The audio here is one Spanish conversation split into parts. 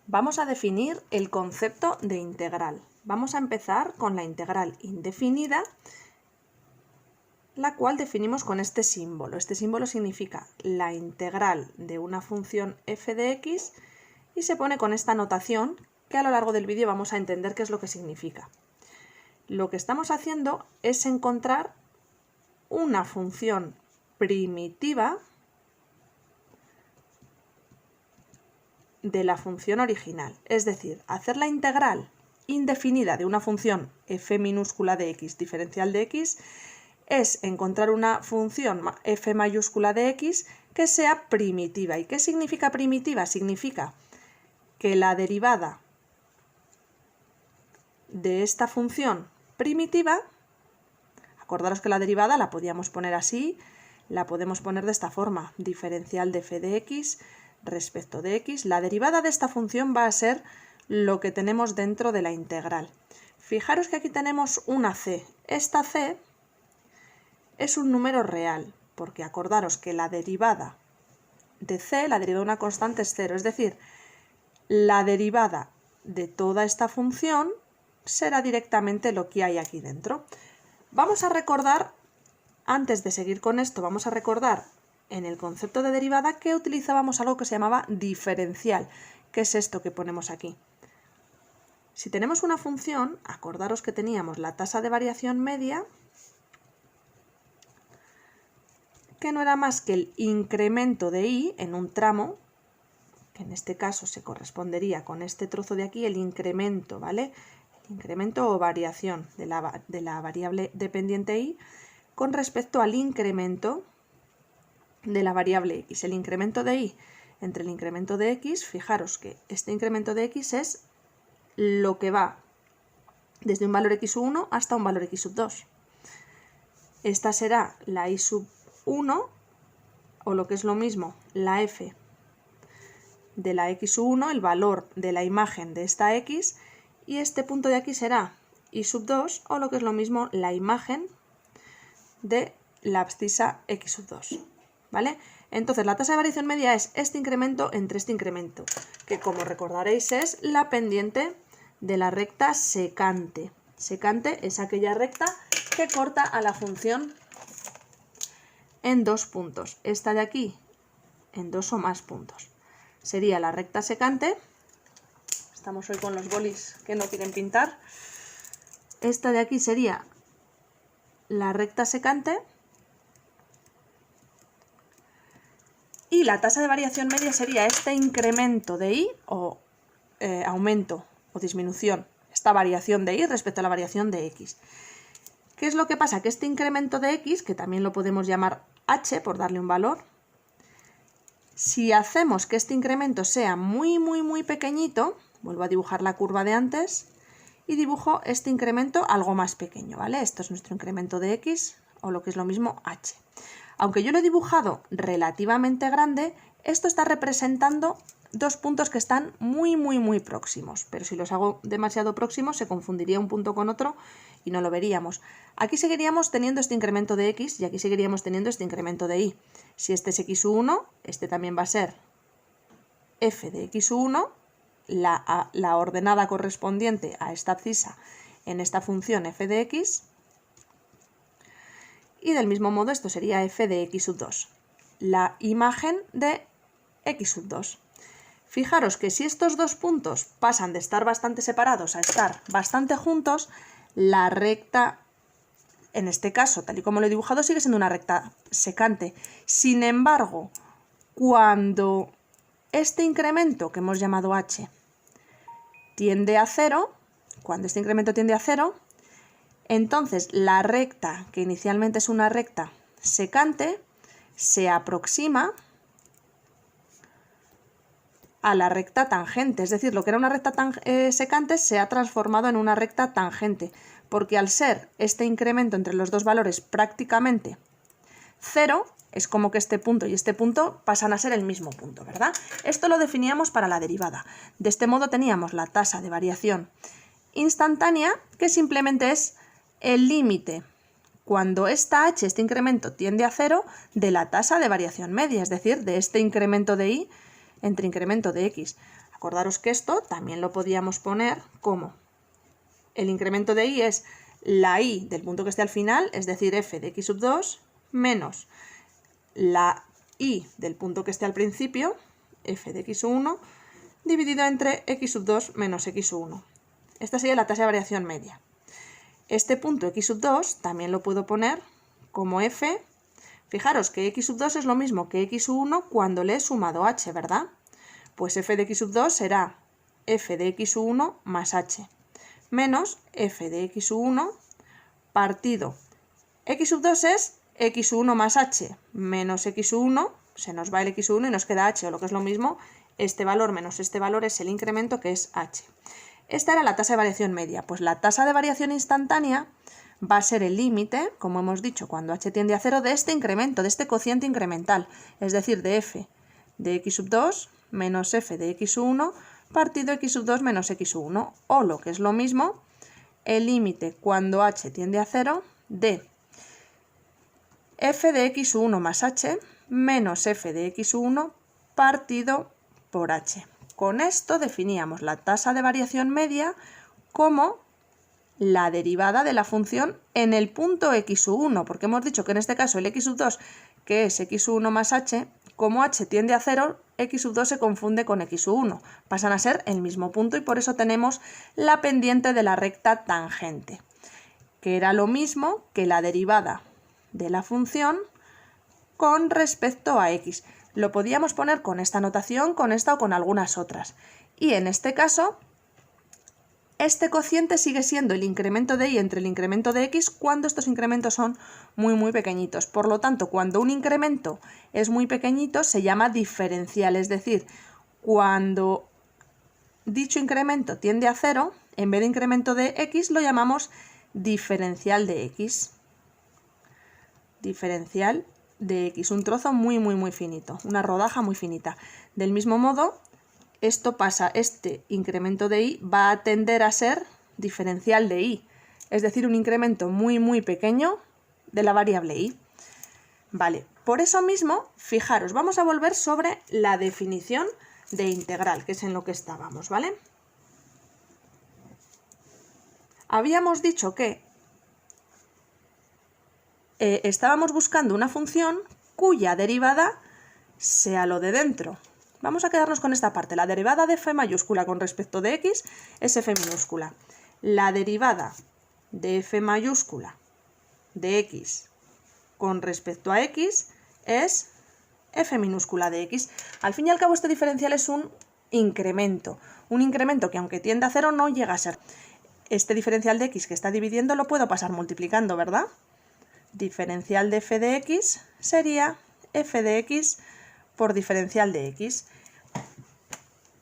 Vamos a definir el concepto de integral. Vamos a empezar con la integral indefinida, la cual definimos con este símbolo. Este símbolo significa la integral de una función f de x y se pone con esta notación que a lo largo del vídeo vamos a entender qué es lo que significa. Lo que estamos haciendo es encontrar una función primitiva de la función original, es decir, hacer la integral indefinida de una función f minúscula de x diferencial de x es encontrar una función f mayúscula de x que sea primitiva. ¿Y qué significa primitiva? Significa que la derivada de esta función primitiva, acordaros que la derivada la podíamos poner así, la podemos poner de esta forma, diferencial de f de x respecto de x, la derivada de esta función va a ser lo que tenemos dentro de la integral. Fijaros que aquí tenemos una c. Esta c es un número real, porque acordaros que la derivada de c, la derivada de una constante es 0, es decir, la derivada de toda esta función será directamente lo que hay aquí dentro. Vamos a recordar, antes de seguir con esto, vamos a recordar en el concepto de derivada que utilizábamos algo que se llamaba diferencial, que es esto que ponemos aquí. Si tenemos una función, acordaros que teníamos la tasa de variación media, que no era más que el incremento de y en un tramo, que en este caso se correspondería con este trozo de aquí, el incremento, ¿vale? El incremento o variación de la variable dependiente y con respecto al incremento de la variable x. El incremento de y entre el incremento de x, fijaros que este incremento de x es lo que va desde un valor x1 hasta un valor x2. Esta será la y sub 1, o lo que es lo mismo, la f de la x1, el valor de la imagen de esta x, y este punto de aquí será y sub 2, o lo que es lo mismo, la imagen de la abscisa x sub 2. ¿Vale? Entonces la tasa de variación media es este incremento entre este incremento, que como recordaréis es la pendiente de la recta secante. Secante es aquella recta que corta a la función en dos puntos. Esta de aquí en dos o más puntos. Sería la recta secante. Estamos hoy con los bolis que no quieren pintar. Esta de aquí sería la recta secante. Y la tasa de variación media sería este incremento de y, o aumento o disminución, esta variación de y respecto a la variación de x. ¿Qué es lo que pasa? Que este incremento de x, que también lo podemos llamar h por darle un valor, si hacemos que este incremento sea muy pequeñito, vuelvo a dibujar la curva de antes y dibujo este incremento algo más pequeño, ¿vale? Esto es nuestro incremento de x, o lo que es lo mismo h. Aunque yo lo he dibujado relativamente grande, esto está representando dos puntos que están muy próximos, pero si los hago demasiado próximos se confundiría un punto con otro y no lo veríamos. Aquí seguiríamos teniendo este incremento de x y aquí seguiríamos teniendo este incremento de y. Si este es x1, este también va a ser f de x1, la ordenada correspondiente a esta abscisa en esta función f de x. Y del mismo modo esto sería f de x sub 2, la imagen de x sub 2. Fijaros que si estos dos puntos pasan de estar bastante separados a estar bastante juntos, la recta, en este caso, tal y como lo he dibujado, sigue siendo una recta secante. Sin embargo, cuando este incremento que hemos llamado h tiende a 0, cuando este incremento tiende a 0, entonces la recta, que inicialmente es una recta secante, se aproxima a la recta tangente. Es decir, lo que era una recta secante se ha transformado en una recta tangente, porque al ser este incremento entre los dos valores prácticamente 0, es como que este punto y este punto pasan a ser el mismo punto, ¿verdad? Esto lo definíamos para la derivada. De este modo teníamos la tasa de variación instantánea, que simplemente es el límite cuando esta h, este incremento, tiende a 0 de la tasa de variación media, es decir, de este incremento de y entre incremento de x. Acordaros que esto también lo podíamos poner como el incremento de y es la y del punto que esté al final, es decir, f de x sub 2 menos la y del punto que esté al principio, f de x sub 1, dividido entre x sub 2 menos x sub 1. Esta sería la tasa de variación media. Este punto x sub 2 también lo puedo poner como f. Fijaros que x sub 2 es lo mismo que x sub 1 cuando le he sumado h, ¿verdad? Pues f de x sub 2 será f de x sub 1 más h, menos f de x sub 1 partido. X sub 2 es x sub 1 más h, menos x sub 1, se nos va el x sub 1 y nos queda h, o lo que es lo mismo, este valor menos este valor es el incremento, que es h. Esta era la tasa de variación media. Pues la tasa de variación instantánea va a ser el límite, como hemos dicho, cuando h tiende a 0, de este incremento, de este cociente incremental, es decir, de f de x sub 2 menos f de x sub 1 partido x sub 2 menos x sub 1, o lo que es lo mismo, el límite cuando h tiende a 0 de f de x sub 1 más h menos f de x sub 1 partido por h. Con esto definíamos la tasa de variación media como la derivada de la función en el punto x sub 1, porque hemos dicho que en este caso el x sub 2, que es x sub 1 más h, como h tiende a 0, x sub 2 se confunde con x sub 1, pasan a ser el mismo punto y por eso tenemos la pendiente de la recta tangente, que era lo mismo que la derivada de la función con respecto a x. Lo podíamos poner con esta notación, con esta o con algunas otras. Y en este caso, este cociente sigue siendo el incremento de y entre el incremento de x cuando estos incrementos son muy pequeñitos. Por lo tanto, cuando un incremento es muy pequeñito se llama diferencial, es decir, cuando dicho incremento tiende a 0, en vez de incremento de x lo llamamos diferencial de x. Diferencial de x, un trozo muy finito, una rodaja muy finita. Del mismo modo, esto pasa, este incremento de y va a tender a ser diferencial de y, es decir, un incremento muy pequeño de la variable y. Vale, por eso mismo, fijaros, vamos a volver sobre la definición de integral, que es en lo que estábamos, ¿vale? Habíamos dicho que estábamos buscando una función cuya derivada sea lo de dentro. Vamos a quedarnos con esta parte. La derivada de f mayúscula con respecto de x es f minúscula. La derivada de f mayúscula de x con respecto a x es f minúscula de x. Al fin y al cabo este diferencial es un incremento que aunque tiende a 0 no llega a ser. Este diferencial de x que está dividiendo lo puedo pasar multiplicando, ¿verdad? Diferencial de f de x sería f de x por diferencial de x.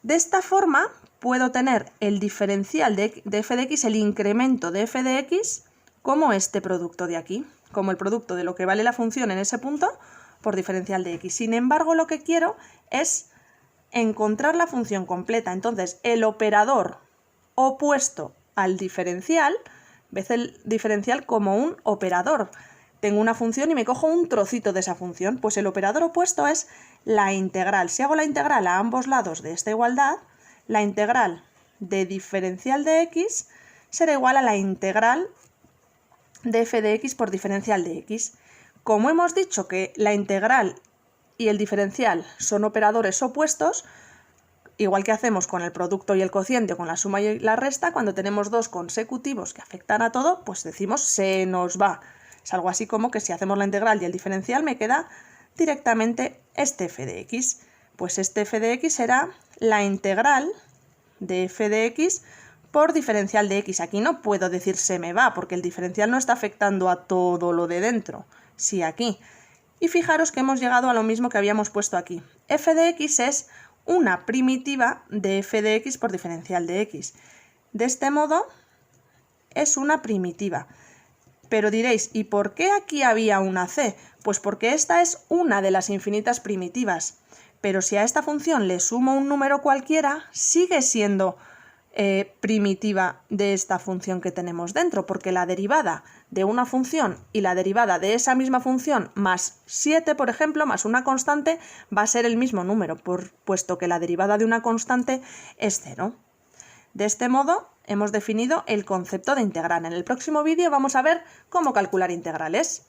De esta forma puedo tener el diferencial de f de x, el incremento de f de x, como este producto de aquí, como el producto de lo que vale la función en ese punto por diferencial de x. Sin embargo, lo que quiero es encontrar la función completa. Entonces, el operador opuesto al diferencial, ves el diferencial como un operador. Tengo una función y me cojo un trocito de esa función, pues el operador opuesto es la integral. Si hago la integral a ambos lados de esta igualdad, la integral de diferencial de x será igual a la integral de f de x por diferencial de x. Como hemos dicho que la integral y el diferencial son operadores opuestos, igual que hacemos con el producto y el cociente o con la suma y la resta, cuando tenemos dos consecutivos que afectan a todo, pues decimos se nos va. Es algo así como que si hacemos la integral y el diferencial me queda directamente este f de x. Pues este f de x será la integral de f de x por diferencial de x. Aquí no puedo decir se me va, porque el diferencial no está afectando a todo lo de dentro. Sí, aquí. Y fijaros que hemos llegado a lo mismo que habíamos puesto aquí. F de x es una primitiva de f de x por diferencial de x. De este modo, es una primitiva. Pero diréis, ¿y por qué aquí había una c? Pues porque esta es una de las infinitas primitivas. Pero si a esta función le sumo un número cualquiera, sigue siendo primitiva de esta función que tenemos dentro, porque la derivada de una función y la derivada de esa misma función más 7, por ejemplo, más una constante, va a ser el mismo número, puesto que la derivada de una constante es 0. De este modo hemos definido el concepto de integral. En el próximo vídeo vamos a ver cómo calcular integrales.